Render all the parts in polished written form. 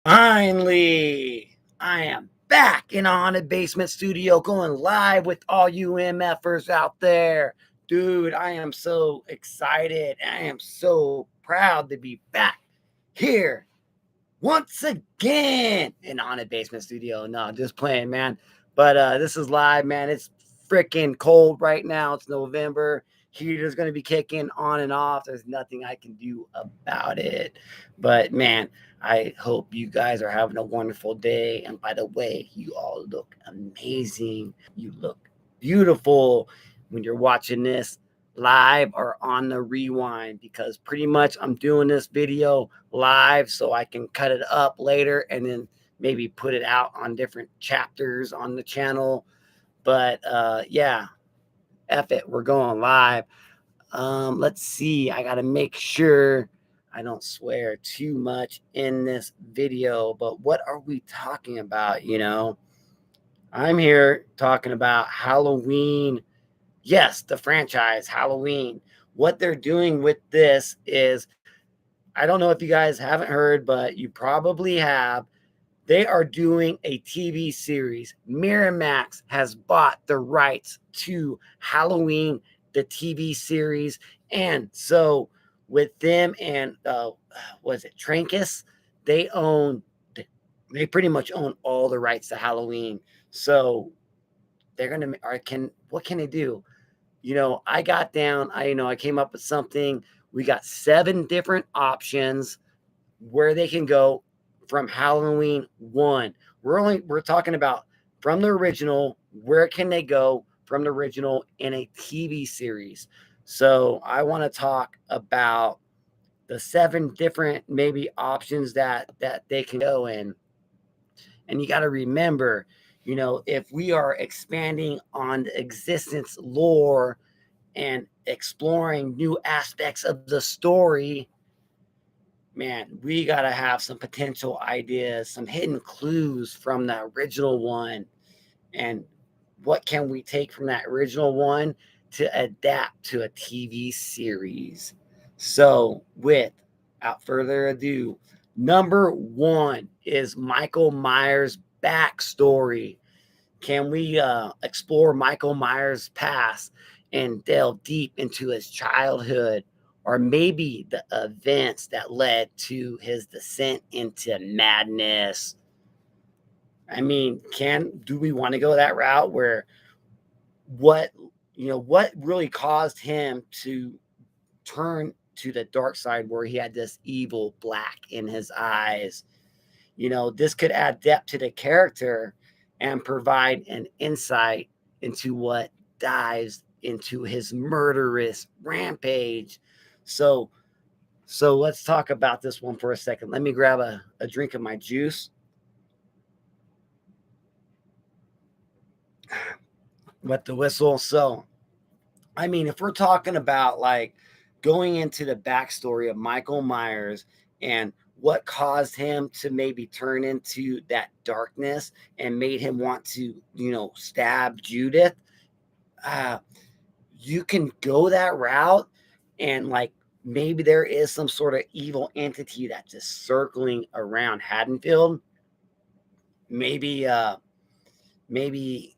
Finally, I am back in a haunted basement studio going live with all you MFers out there. Dude, I am so excited. I am so proud to be back here once again in a haunted basement studio. No, just playing, man. But this is live, man. It's freaking cold right now. It's November. Heater's going to be kicking on and off. There's nothing I can do about it. But man, I hope you guys are having a wonderful day. And by the way, you all look amazing. You look beautiful when you're watching this live or on the rewind, because pretty much I'm doing this video live so I can cut it up later and then maybe put it out on different chapters on the channel. But yeah, F it, we're going live. Let's see, I gotta make sure I don't swear too much in this video. But what are we talking about? I'm here talking about Halloween. Yes, the franchise Halloween. What they're doing with this is, I don't know if you guys haven't heard, but you probably have. They are doing a TV series. Miramax has bought the rights to Halloween, the TV series. And so with them and was it Trancas, they own they pretty much own all the rights to Halloween. So they're gonna or can what can they do? I got down, I came up with something. We got 7 different options where they can go from Halloween 1. We're talking about from the original, where can they go from the original in a TV series. So I want to talk about the 7 different maybe options that they can go in. And you got to remember, if we are expanding on the existence lore and exploring new aspects of the story, man, we got to have some potential ideas, some hidden clues from the original one. And what can we take from that original one to adapt to a TV series? So, without further ado, number 1 is Michael Myers' backstory. Can we explore Michael Myers' past and delve deep into his childhood, or maybe the events that led to his descent into madness? I mean, do we want to go that route where what what really caused him to turn to the dark side, where he had this evil black in his eyes? This could add depth to the character and provide an insight into what dives into his murderous rampage. So, let's talk about this one for a second. Let me grab a drink of my juice. Wet the whistle. So, I mean, if we're talking about like going into the backstory of Michael Myers and what caused him to maybe turn into that darkness and made him want to, stab Judith, uh, you can go that route. And like maybe there is some sort of evil entity that's just circling around Haddonfield. Maybe, maybe,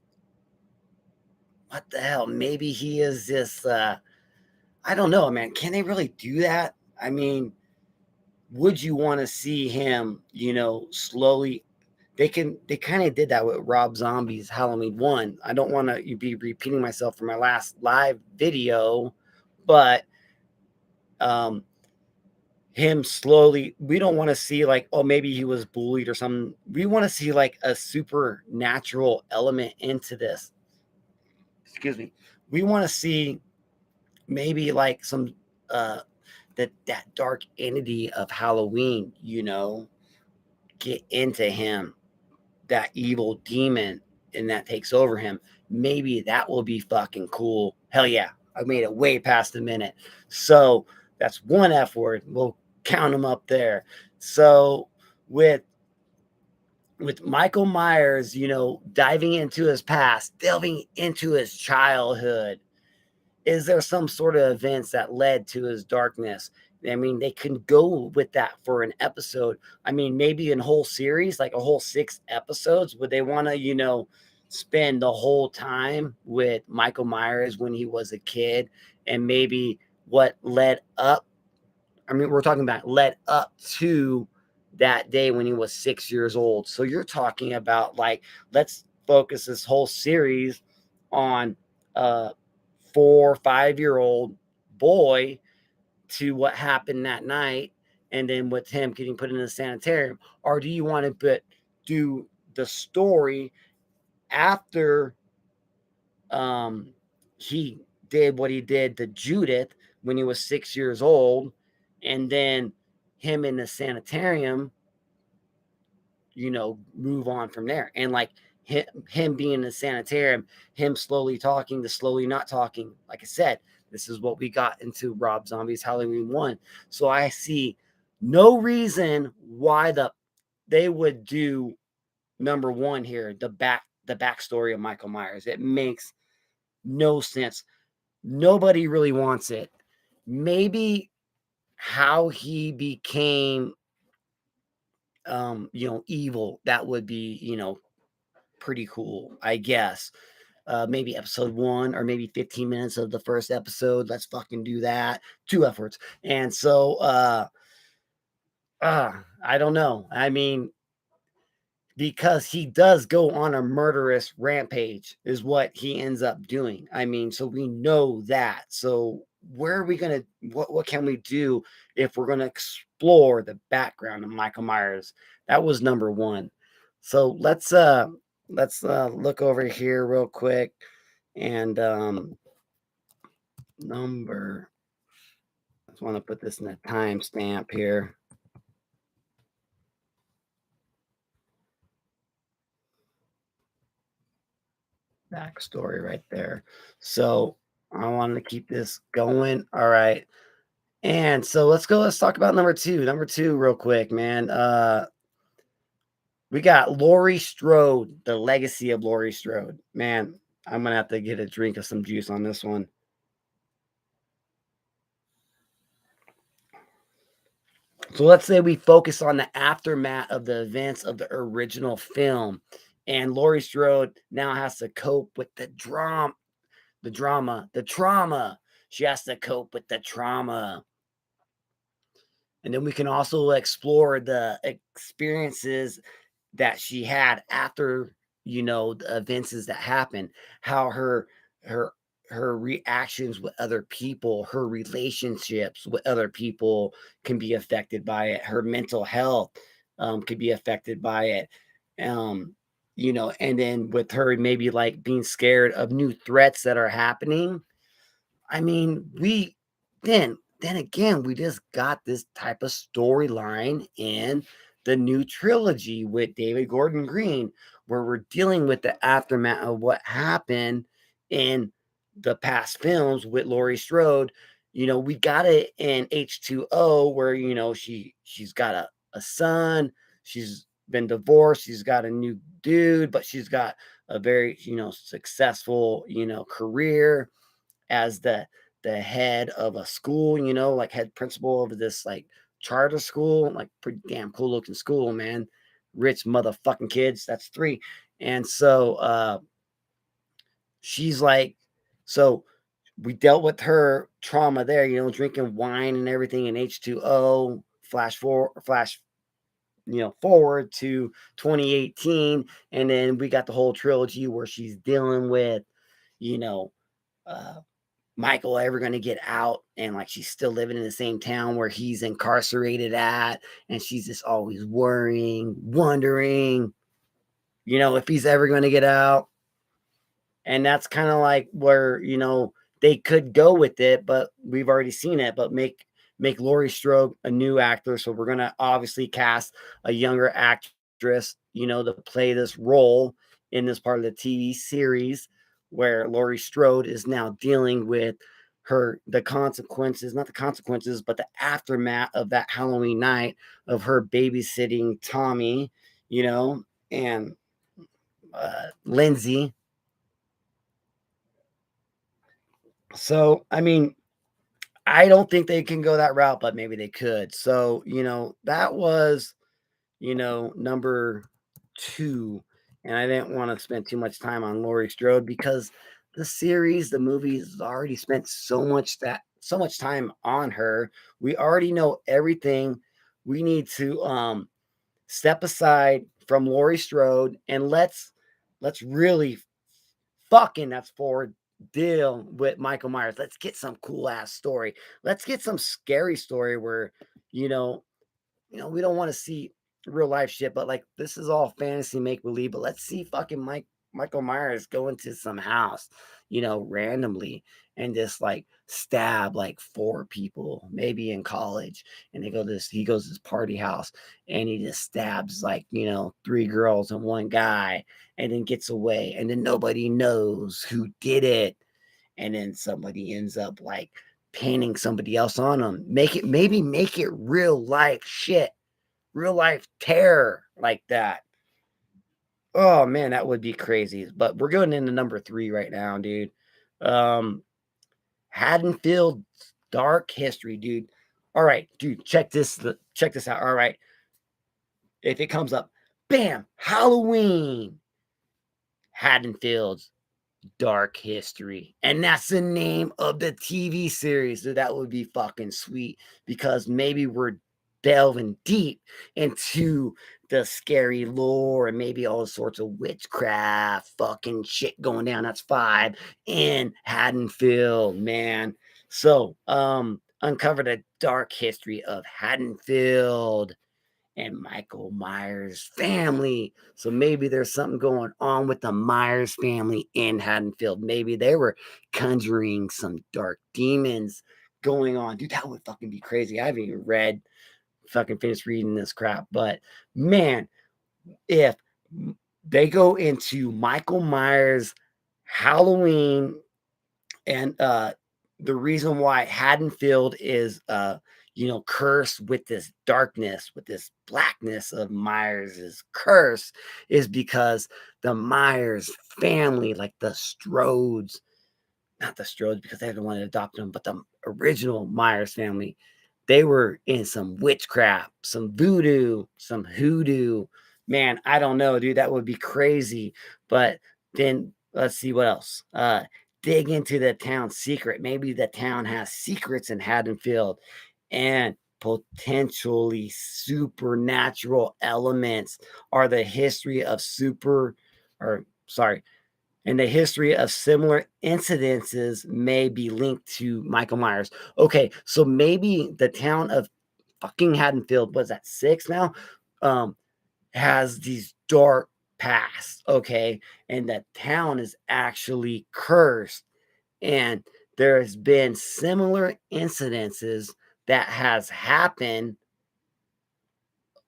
what the hell? Maybe he is this. I don't know, man. Can they really do that? I mean, would you want to see him, slowly? They kind of did that with Rob Zombie's Halloween 1. I don't want to be repeating myself from my last live video, but um him slowly, we don't want to see like, oh, maybe he was bullied or something. We want to see like a supernatural element into this. Excuse me. We want to see maybe like some that dark entity of Halloween, get into him, that evil demon, and that takes over him. Maybe that will be fucking cool. Hell yeah. I made it way past a minute. So that's one F word. We'll count them up there. So with Michael Myers, diving into his past, delving into his childhood, is there some sort of events that led to his darkness? I mean, they can go with that for an episode. I mean, maybe a whole series, like a whole 6 episodes. Would they want to, spend the whole time with Michael Myers when he was a kid and maybe what led up? I mean, we're talking about led up to that day when he was 6 years old. So you're talking about like, let's focus this whole series on a 4 or 5 year old boy to what happened that night, and then with him getting put in the sanitarium? Or do you want to do the story after he did what he did to Judith when he was 6 years old, and then him in the sanitarium, move on from there? And like him being in the sanitarium, him slowly talking to slowly not talking. Like I said, this is what we got into Rob Zombie's Halloween 1. So I see no reason why they would do number 1 here, the backstory of Michael Myers. It makes no sense. Nobody really wants it. Maybe how he became evil, that would be, pretty cool, I guess. Maybe episode 1 or maybe 15 minutes of the first episode. Let's fucking do that. 2 efforts. And so I don't know. I mean, because he does go on a murderous rampage is what he ends up doing. I mean, so we know that. So where are we gonna what can we do if we're gonna explore the background of Michael Myers? That was number 1. So let's look over here real quick, and number I just want to put this in a timestamp here. Backstory right there. So I wanted to keep this going. All right. And so let's talk about number 2. Number 2 real quick, man. We got Laurie Strode, the legacy of Laurie Strode. Man, I'm gonna have to get a drink of some juice on this one. So let's say we focus on the aftermath of the events of the original film. And Laurie Strode now has to cope with the trauma. She has to cope with the trauma. And then we can also explore the experiences that she had after, the events that happened, how her her reactions with other people, her relationships with other people can be affected by it. Her mental health could be affected by it. Um, and then with her maybe like being scared of new threats that are happening. I mean, then again, we just got this type of storyline in the new trilogy with David Gordon Green, where we're dealing with the aftermath of what happened in the past films with Laurie Strode. We got it in H2O, where she's got a son, she's been divorced, she's got a new dude, but she's got a very successful career as the head of a school, like head principal of this like charter school, like pretty damn cool looking school, man. Rich motherfucking kids. That's 3. And so she's like, so we dealt with her trauma there, drinking wine and everything in H2O. Forward to 2018, and then we got the whole trilogy where she's dealing with, you know, uh Michael ever going to get out, and like she's still living in the same town where he's incarcerated at, and she's just always worrying, wondering, if he's ever going to get out. And that's kind of like where, they could go with it, but we've already seen it. But make Laurie Strode a new actor. So we're gonna obviously cast a younger actress, to play this role in this part of the TV series, where Laurie Strode is now dealing with the consequences, not the consequences, but the aftermath of that Halloween night of her babysitting Tommy, and Lindsay. So, I mean, I don't think they can go that route, but maybe they could. So, that was, number 2, and I didn't wanna spend too much time on Laurie Strode because the movies already spent so much time on her. We already know everything. We need to, step aside from Laurie Strode and let's really fucking that's forward deal with Michael Myers. Let's get some cool ass story. Let's get some scary story where, you know, we don't want to see real life shit, but like this is all fantasy make believe. But let's see fucking Michael Myers go into some house, randomly and just like stab like 4 people, maybe in college. And he goes to this party house and he just stabs like, 3 girls and 1 guy and then gets away. And then nobody knows who did it. And then somebody ends up like painting somebody else on them. Make it real life shit, real life terror like that. Oh man, that would be crazy. But we're going into number 3 right now, dude. Um, Haddonfield dark history, dude. All right, dude, check this out. All right, if it comes up, bam, Halloween, Haddonfield's dark history. And that's the name of the TV series. So that would be fucking sweet because maybe we're delving deep into the scary lore and maybe all sorts of witchcraft fucking shit going down. That's 5 in Haddonfield, man. So, uncover the dark history of Haddonfield and Michael Myers' family. So maybe there's something going on with the Myers family in Haddonfield. Maybe they were conjuring some dark demons going on. Dude, that would fucking be crazy. I haven't even fucking finished reading this crap. But man, if they go into Michael Myers Halloween and the reason why Haddonfield is cursed with this darkness, with this blackness of Myers's curse, is because the Myers family, like the Strodes, not the Strodes because they're the one that adopted them, but the original Myers family, they were in some witchcraft, some voodoo, some hoodoo. Man, I don't know, dude. That would be crazy. But then let's see what else. Dig into the town's secret. Maybe the town has secrets in Haddonfield and potentially supernatural elements are the history of or sorry, and the history of similar incidences may be linked to Michael Myers. Okay, so maybe the town of fucking Haddonfield, was that 6 now? Um, has these dark past, okay? And that town is actually cursed. And there has been similar incidences that has happened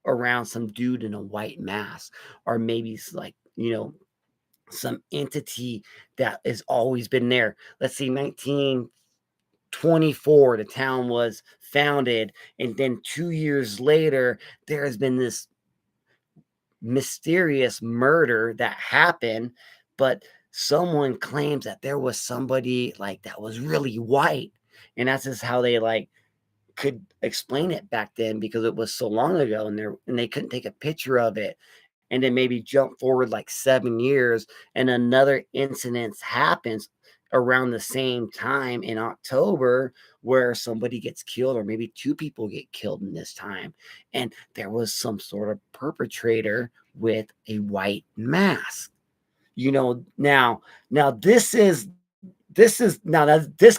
around some dude in a white mask, or maybe it's like, some entity that has always been there. Let's see, 1924, the town was founded, and then 2 years later, there has been this mysterious murder that happened, but someone claims that there was somebody like that was really white, and that's just how they like could explain it back then because it was so long ago, and they couldn't take a picture of it. And then maybe jump forward like 7 years and another incident happens around the same time in October where somebody gets killed, or maybe 2 people get killed in this time. And there was some sort of perpetrator with a white mask. Now this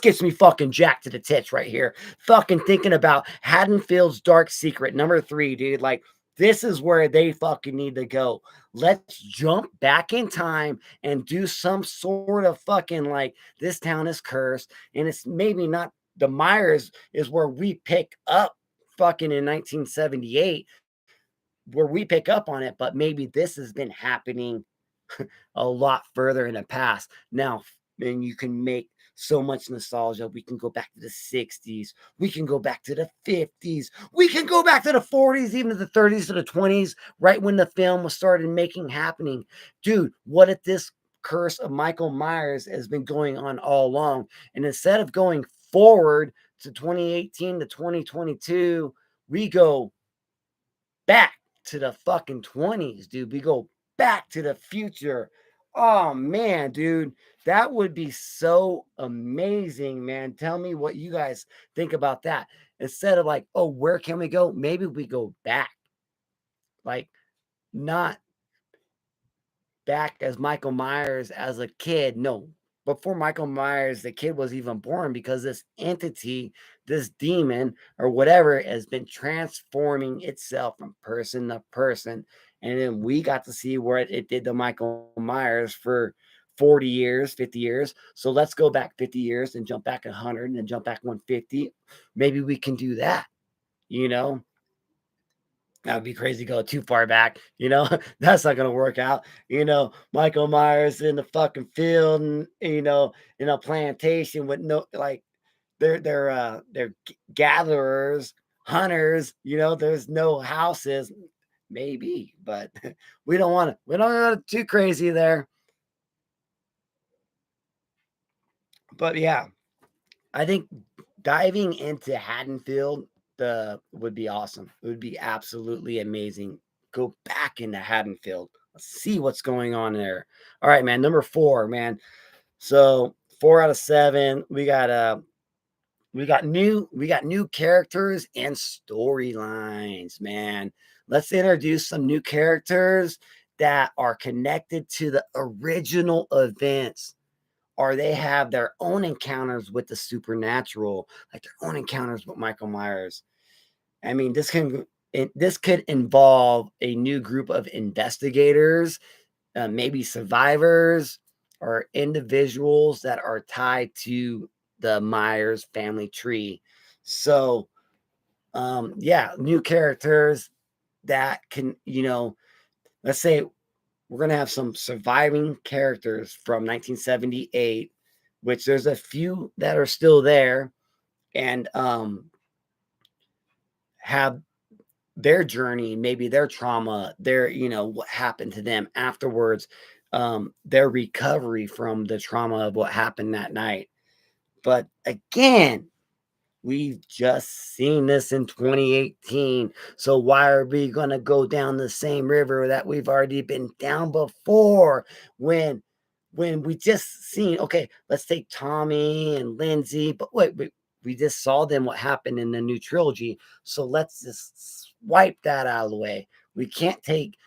gets me fucking jacked to the tits right here. Fucking thinking about Haddonfield's dark secret number 3, dude. Like this is where they fucking need to go. Let's jump back in time and do some sort of fucking like this town is cursed, and it's maybe not the Myers is where we pick up fucking in 1978 where we pick up on it, but maybe this has been happening a lot further in the past. Now, and you can make so much nostalgia. We can go back to the 60s. We can go back to the 50s. We can go back to the 40s, even to the 30s, to the 20s, right when the film was started making happening. Dude, what if this curse of Michael Myers has been going on all along? And instead of going forward to 2018 to 2022, we go back to the fucking 20s, dude. We go back to the future. Oh man, dude, that would be so amazing, man. Tell me what you guys think about that. Instead of like, oh, where can we go? Maybe we go back, like not back as Michael Myers as a kid. No, before Michael Myers, the kid was even born because this entity, this demon or whatever, has been transforming itself from person to person. And then we got to see what it did to Michael Myers for 40 years, 50 years. So let's go back 50 years and jump back 100 and then jump back 150. Maybe we can do that, you know? That would be crazy to go too far back, you know? That's not gonna work out. Michael Myers in the fucking field and in a plantation with no like they're gatherers, hunters, there's no houses. Maybe, but we don't go too crazy there. But yeah, I think diving into Haddonfield would be awesome. It would be absolutely amazing. Go back into Haddonfield. Let's see what's going on there. All right, man. Number 4, man. So 4 out of 7. We got new characters and storylines, man. Let's introduce some new characters that are connected to the original events, or they have their own encounters with the supernatural, like their own encounters with Michael Myers. I mean, this could involve a new group of investigators, maybe survivors, or individuals that are tied to the Myers family tree. So, yeah, new characters that can, let's say we're going to have some surviving characters from 1978, which there's a few that are still there and have their journey, maybe their trauma, what happened to them afterwards, their recovery from the trauma of what happened that night. But again, we've just seen this in 2018. So why are we going to go down the same river that we've already been down before when we just seen, okay, let's take Tommy and Lindsay, but wait, we just saw them what happened in the new trilogy. So let's just swipe that out of the way. We can't take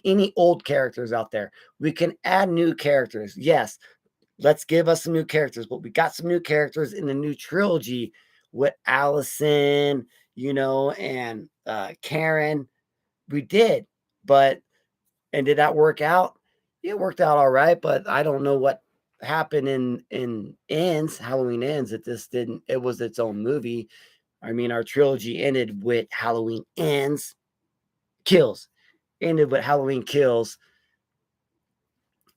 any old characters out there. We can add new characters. Yes, let's give us some new characters. But we got some new characters in the new trilogy with Allison, and Karen. We did, but and did that work out? It worked out all right, but I don't know what happened in ends Halloween ends. It just didn't. It was its own movie. I mean, our trilogy ended with Halloween ends, kills, ended with Halloween kills.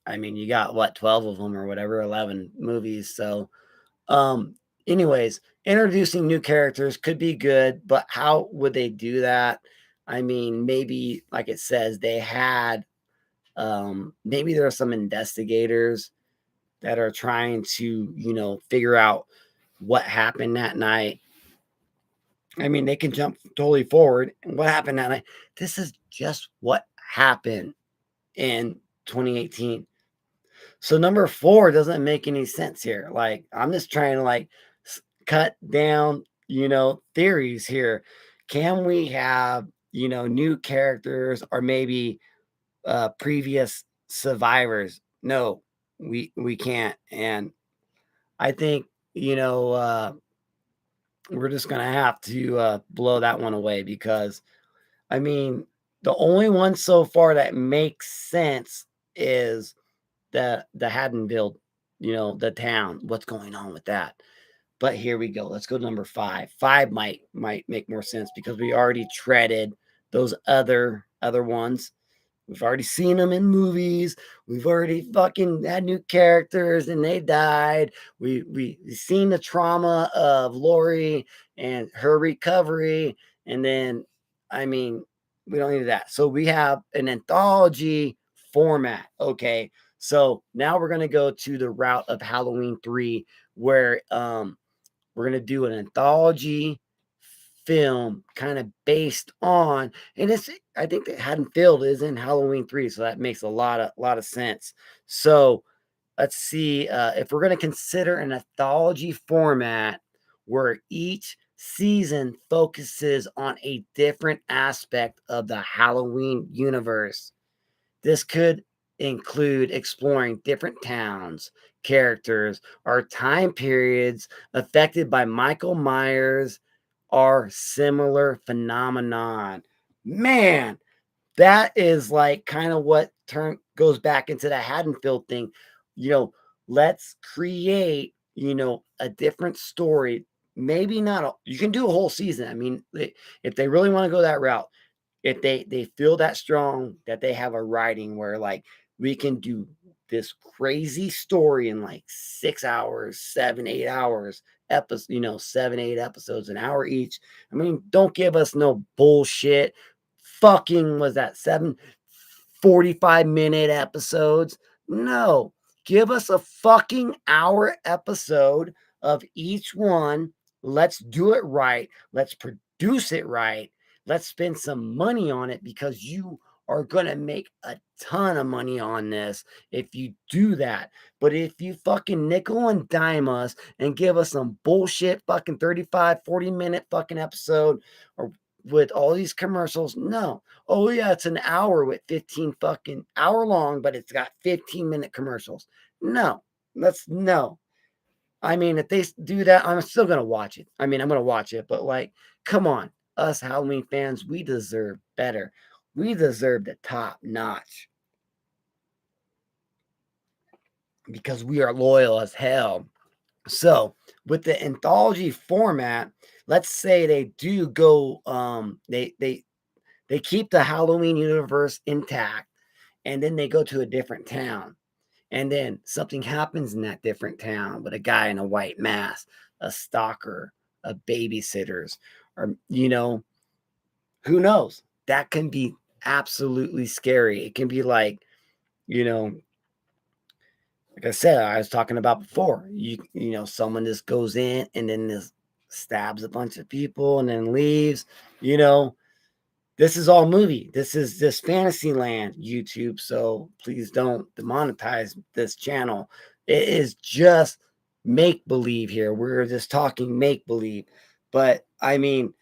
I mean, you got what, 12 of them or whatever, 11 movies. So Um, anyways, introducing new characters could be good, but how would they do that? I mean, maybe like it says, they had maybe there are some investigators that are trying to, figure out what happened that night. I mean, they can jump totally forward. What happened that night? This is just what happened in 2018. So number 4 doesn't make any sense here. Like, I'm just trying to cut down, theories here. Can we have, new characters or maybe previous survivors? No, we can't. And I think, we're just gonna have to blow that one away because I mean, the only one so far that makes sense is the Haddonfield, the town. What's going on with that? But here we go. Let's go to number 5. 5 might make more sense because we already treaded those other ones. We've already seen them in movies. We've already fucking had new characters and they died. We've seen the trauma of Laurie and her recovery. And then, I mean, we don't need that. So we have an anthology format. Okay. So now we're going to go to the route of Halloween 3 where We're going to do an anthology film kind of based on, and it's, I think that Haddonfield is in Halloween 3, so that makes a lot of sense. So let's see, if we're going to consider an anthology format where each season focuses on a different aspect of the Halloween universe. This could include exploring different towns, characters, or time periods affected by Michael Myers or similar phenomenon. Man, that is like kind of what turn goes back into the Haddonfield thing. You know, let's create, a different story. Maybe not you can do a whole season. I mean, if they really want to go that route, if they feel that strong that they have a writing where like we can do this crazy story in like 6 hours, 7, 8 hours, episodes, 7, 8 episodes, an hour each. I mean, don't give us no bullshit. Fucking was that 7 45-minute episodes? No, give us a fucking hour episode of each one. Let's do it right. Let's produce it right. Let's spend some money on it, because you are going to make a ton of money on this if you do that. But if you fucking nickel and dime us and give us some bullshit fucking 35 40 minute fucking episode, or with all these commercials, no. Oh yeah, it's an hour with 15 fucking hour long, but it's got 15-minute commercials. No, let's no. I mean, if they do that, I'm still gonna watch it. I mean, I'm gonna watch it, but like, come on, us Halloween fans, we deserve better. We deserve the top notch because we are loyal as hell. So, with the anthology format, let's say they do go, they keep the Halloween universe intact, and then they go to a different town. And then something happens in that different town with a guy in a white mask, a stalker, a babysitters, or, who knows? That can be absolutely scary. It can be you know, like I said, I was talking about before. Someone just goes in and then just stabs a bunch of people and then leaves. You know, this is all movie. This is just fantasy land, YouTube. So please don't demonetize this channel. It is just make believe here. We're just talking make believe. But I mean,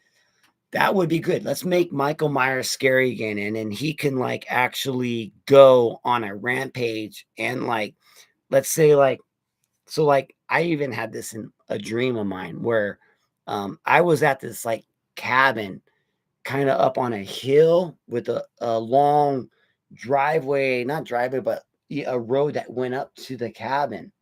that would be good. Let's make Michael Myers scary again. And then he can like actually go on a rampage and like, let's say like I even had this in a dream of mine where I was at this like cabin kind of up on a hill with a long driveway, not driveway, but a road that went up to the cabin.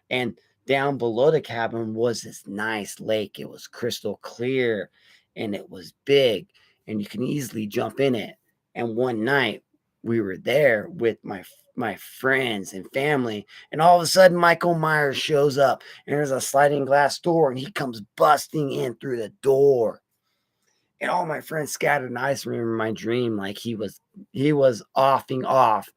And down below the cabin was this nice lake. It was crystal clear and it was big, and you can easily jump in it. And one night we were there with my friends and family, and all of a sudden Michael Myers shows up, and there's a sliding glass door, and he comes busting in through the door, and all my friends scattered. And I just remember my dream, like he was offing off,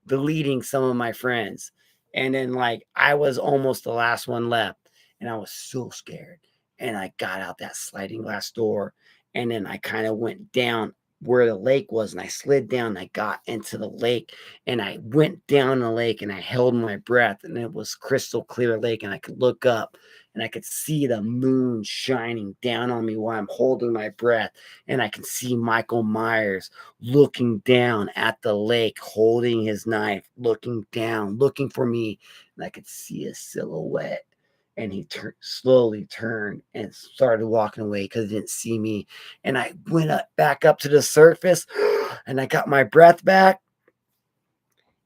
deleting some of my friends, and then like I was almost the last one left, and I was so scared. And I got out that sliding glass door, and then I kind of went down where the lake was, and I slid down, and I got into the lake, and I went down the lake, and I held my breath, and it was crystal clear lake, and I could look up and I could see the moon shining down on me while I'm holding my breath, and I can see Michael Myers looking down at the lake, holding his knife, looking down, looking for me, and I could see a silhouette. And he slowly turned and started walking away because he didn't see me. And I went back up to the surface, and I got my breath back.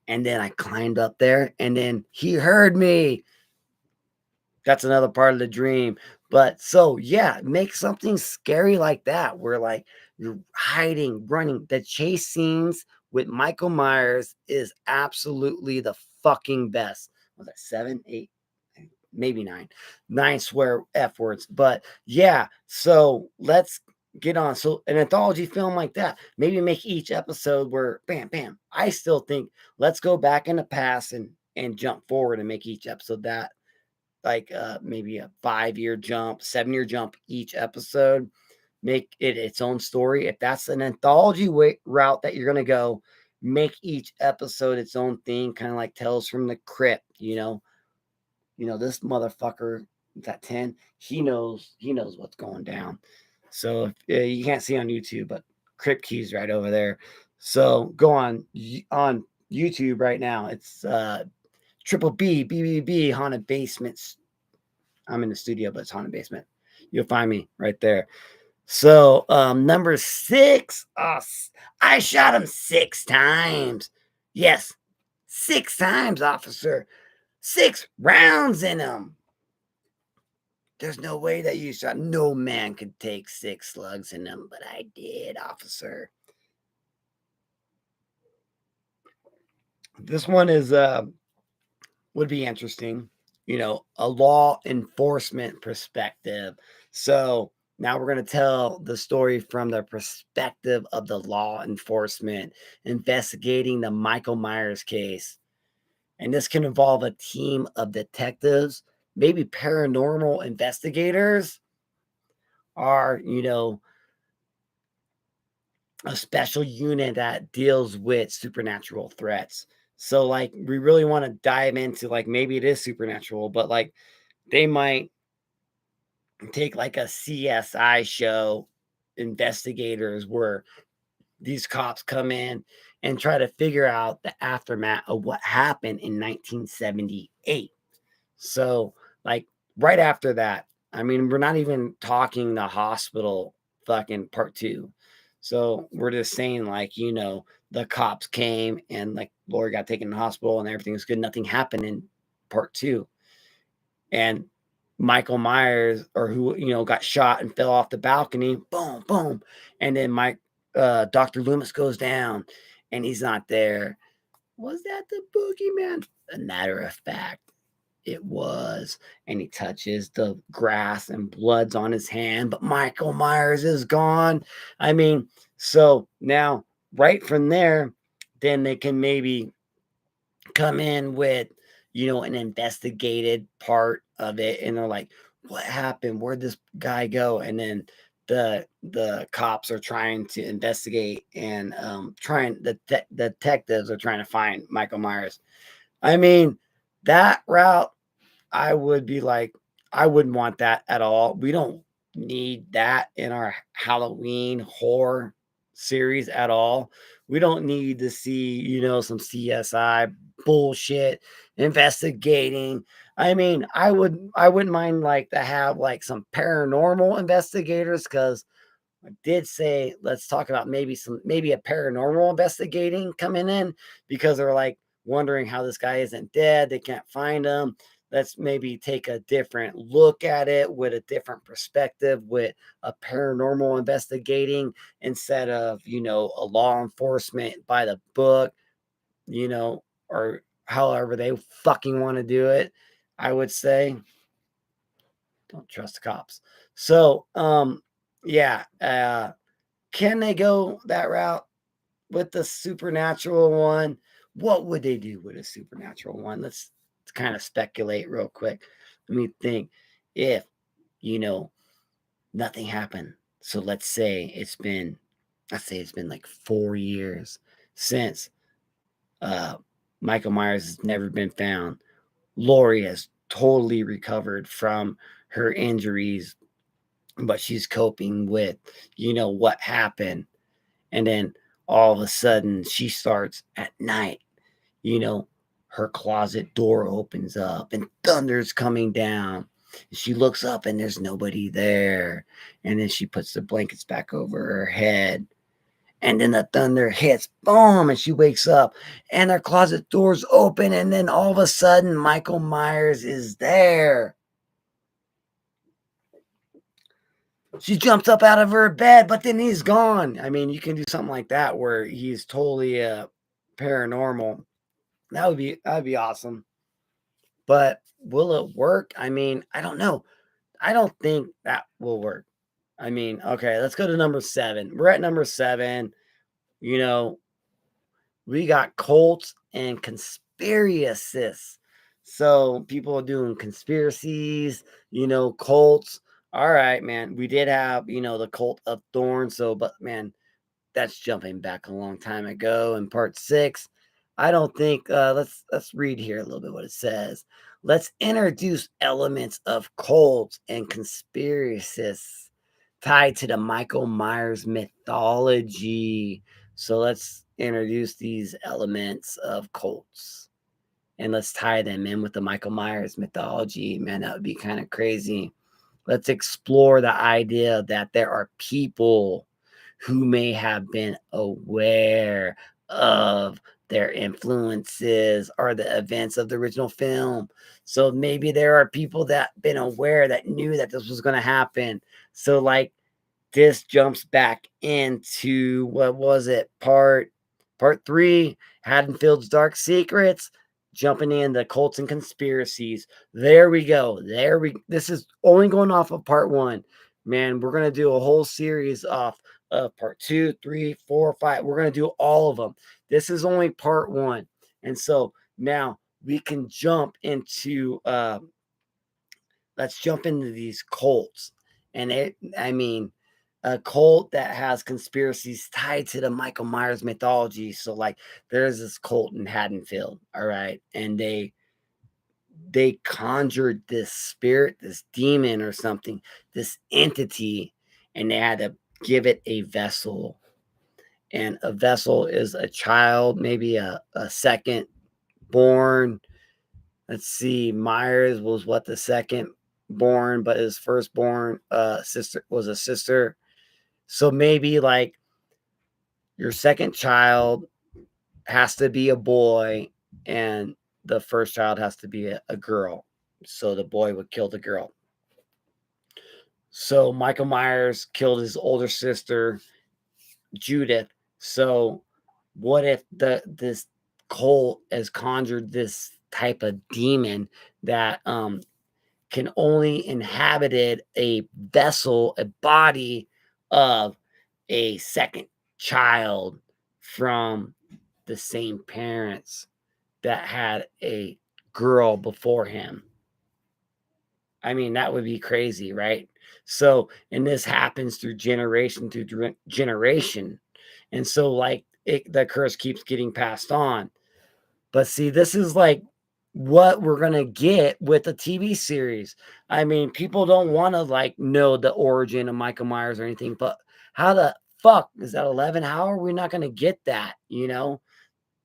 And then I climbed up there, and then he heard me. That's another part of the dream. But so yeah, make something scary like that where like you're hiding, running. The chase scenes with Michael Myers is absolutely the fucking best. Was that 7, 8, maybe 9? 9 swear F words. But yeah, so let's get on. So an anthology film like that, maybe make each episode where bam, bam. I still think let's go back in the past and jump forward and make each episode that like maybe a 5 year jump, 7 year jump each episode. Make it its own story. If that's an anthology route that you're gonna go, make each episode its own thing, kind of like Tales from the Crypt. This motherfucker is at 10. He knows what's going down. So you can't see on YouTube, but Crypt Keys right over there. So go on YouTube right now. It's Triple B Haunted Basements. I'm in the studio, but it's Haunted Basement. You'll find me right there. So number 6, I shot him 6 times. Yes, 6 times, officer. 6 rounds in him. There's no way that you shot. No man could take 6 slugs in him, but I did, officer. This one is would be interesting, a law enforcement perspective. So now we're going to tell the story from the perspective of the law enforcement investigating the Michael Myers case. And this can involve a team of detectives, maybe paranormal investigators, or, a special unit that deals with supernatural threats. So, like, we really want to dive into, like, maybe it is supernatural, but like, they might take like a CSI show, investigators, where these cops come in and try to figure out the aftermath of what happened in 1978. So, like, right after that, I mean, we're not even talking the hospital fucking part two. So, we're just saying, like, the cops came and, like, Lori got taken to the hospital and everything was good. Nothing happened in part two. And Michael Myers, or who, got shot and fell off the balcony, boom, boom. And then Dr. Loomis goes down and he's not there. Was that the boogeyman? A matter of fact, it was. And he touches the grass and blood's on his hand, but Michael Myers is gone. I mean, so now right from there, then they can maybe come in with, an investigated part of it, and they're like, what happened? Where'd this guy go? And then the cops are trying to investigate, and the detectives are trying to find Michael Myers. I mean, that route, I would be like, I wouldn't want that at all. We don't need that in our Halloween horror series at all. We don't need to see, some CSI bullshit investigating. I mean, I wouldn't mind like to have like some paranormal investigators, because I did say let's talk about maybe a paranormal investigating coming in, because they're like wondering how this guy isn't dead. They can't find him. Let's maybe take a different look at it with a different perspective, with a paranormal investigating instead of, a law enforcement by the book, or however they fucking want to do it. I would say don't trust the cops. So, yeah, can they go that route with the supernatural one? What would they do with a supernatural one? Let's kind of speculate real quick. Let me think. If, you know, nothing happened. So let's say it's been like 4 years since uh Michael Myers has never been found. Lori has totally recovered from her injuries, but she's coping with, what happened. And then all of a sudden she starts at night, you know, her closet door opens up and thunder's coming down. She looks up and there's nobody there. And then she puts the blankets back over her head. And then the thunder hits, boom, and she wakes up and her closet door's open. And then all of a sudden, Michael Myers is there. She jumps up out of her bed, but then he's gone. I mean, you can do something like that where he's totally paranormal. That'd be awesome. But will it work? I mean, I don't know. I don't think that will work. I mean, okay, let's go to number 7. We're at number 7. You know, we got cults and conspiracists. So people are doing conspiracies, cults. All right, man. We did have, the cult of thorns. So, but man, that's jumping back a long time ago in part 6. I don't think let's read here a little bit what it says. Let's introduce elements of cults and conspiracies tied to the Michael Myers mythology. So let's introduce these elements of cults and let's tie them in with the Michael Myers mythology. Man, that would be kind of crazy. Let's explore the idea that there are people who may have been aware of their influences or the events of the original film. So maybe there are people that been aware that knew that this was going to happen. So like this jumps back into what was it? Part 3, Haddonfield's Dark Secrets, jumping in the cults and conspiracies. There we go. This is only going off of part 1. Man, we're gonna do a whole series off of part 2, 3, 4, 5. We're gonna do all of them. This is only part 1. And so now we can jump into let's jump into these cults. And I mean, a cult that has conspiracies tied to the Michael Myers mythology. So, like, there's this cult in Haddonfield, all right, and they conjured this spirit, this demon or something, this entity, and they had to give it a vessel. And a vessel is a child, maybe a second born. Let's see, Myers was what, the second born, but his firstborn sister was a sister. So maybe like your second child has to be a boy and the first child has to be a girl. So the boy would kill the girl. So Michael Myers killed his older sister, Judith. So what if this cult has conjured this type of demon that can only inhabited a vessel, a body of a second child from the same parents that had a girl before him. I mean, that would be crazy, right? So, and this happens through generation to generation. And so, like, the curse keeps getting passed on. But see, this is like what we're gonna get with a TV series. I mean, people don't want to like know the origin of Michael Myers or anything, but how the fuck is that 11 hour? We're not gonna get that,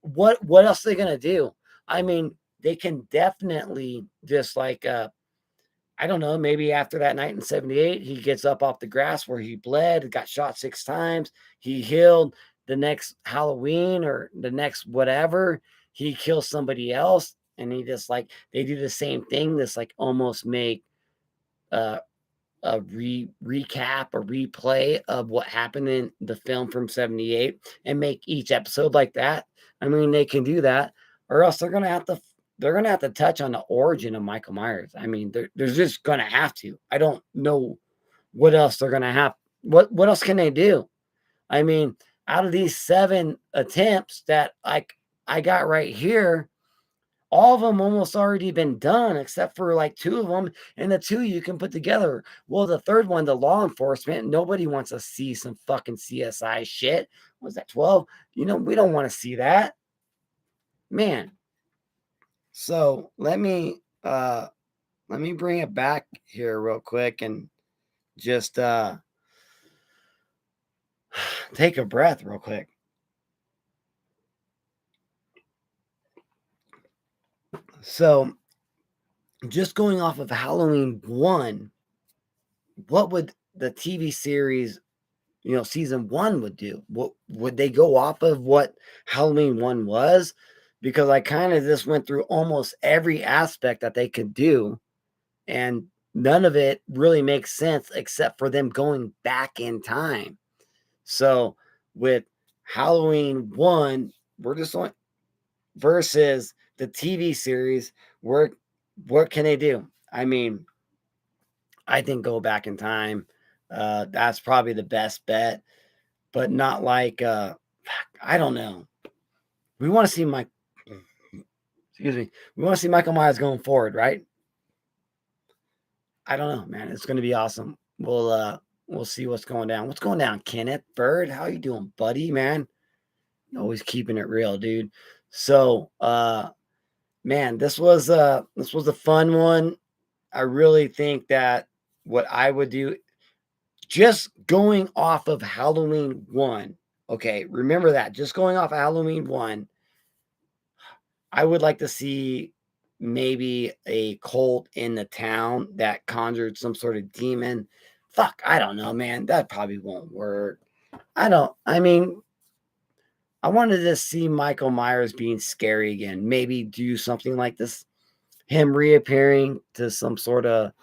What else are they gonna do? I mean, they can definitely just like I don't know, maybe after that night in 78, he gets up off the grass where he bled, got shot 6 times. He healed the next Halloween or the next whatever. He kills somebody else. And he just like, they do the same thing. This like almost make uh, a recap or replay of what happened in the film from 78 and make each episode like that. I mean, they can do that, or else they're gonna have to touch on the origin of Michael Myers. I mean, they're just gonna have to. I don't know what else they're gonna have. What else can they do? I mean, out of these 7 attempts that I got right here, all of them almost already been done except for like 2 of them, and the 2 you can put together. Well, the third one, the law enforcement, nobody wants to see some fucking CSI shit. What was that, 12? We don't want to see that, man. So let me bring it back here real quick and just take a breath real quick. So just going off of Halloween 1, what would the TV series, season 1 would do? What would they go off of what Halloween 1 was? Because I kind of just went through almost every aspect that they could do, and none of it really makes sense except for them going back in time. So with Halloween 1, we're just on versus the TV series, where what can they do? I mean, I think go back in time. That's probably the best bet, but not like I don't know. We want to see Excuse me. We want to see Michael Myers going forward, right? I don't know, man. It's going to be awesome. We'll see what's going down. What's going down, Kenneth Bird? How you doing, buddy, man? Always keeping it real, dude. So, man, this was a fun one. I really think that what I would do, just going off of Halloween 1. Okay, remember that. Just going off Halloween 1, I would like to see maybe a cult in the town that conjured some sort of demon. Fuck, I don't know, man. That probably won't work. I mean, I wanted to see Michael Myers being scary again. Maybe do something like this, him reappearing to some sort of,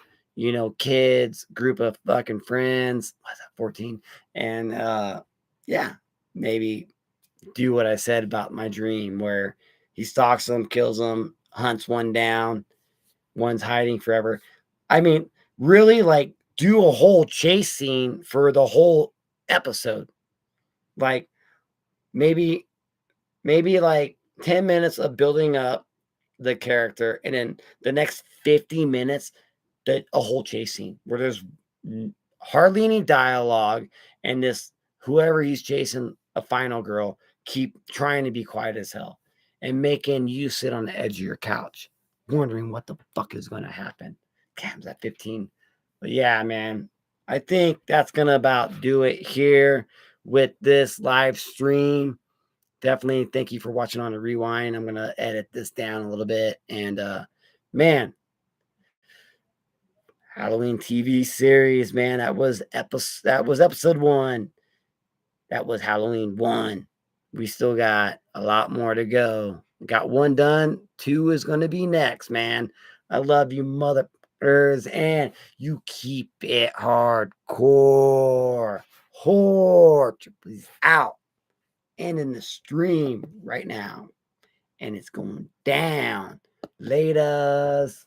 kids group of fucking friends. What's that, 14? And yeah, maybe do what I said about my dream where he stalks them, kills them, hunts one down, one's hiding forever. I mean, really like do a whole chase scene for the whole episode. Like maybe like 10 minutes of building up the character and then the next 50 minutes a whole chase scene where there's hardly any dialogue and this whoever he's chasing, a final girl, keep trying to be quiet as hell and making you sit on the edge of your couch wondering what the fuck is going to happen. Damn, that 15. But yeah, man, I think that's going to about do it here with this live stream. Definitely thank you for watching on the rewind. I'm going to edit this down a little bit. And man, Halloween TV series, man, that was episode 1. That was Halloween 1. We still got a lot more to go. Got 1 done. 2 is going to be next, man. I love you, motherfuckers, and you keep it hardcore. Please out. And in the stream right now. And it's going down. Laters.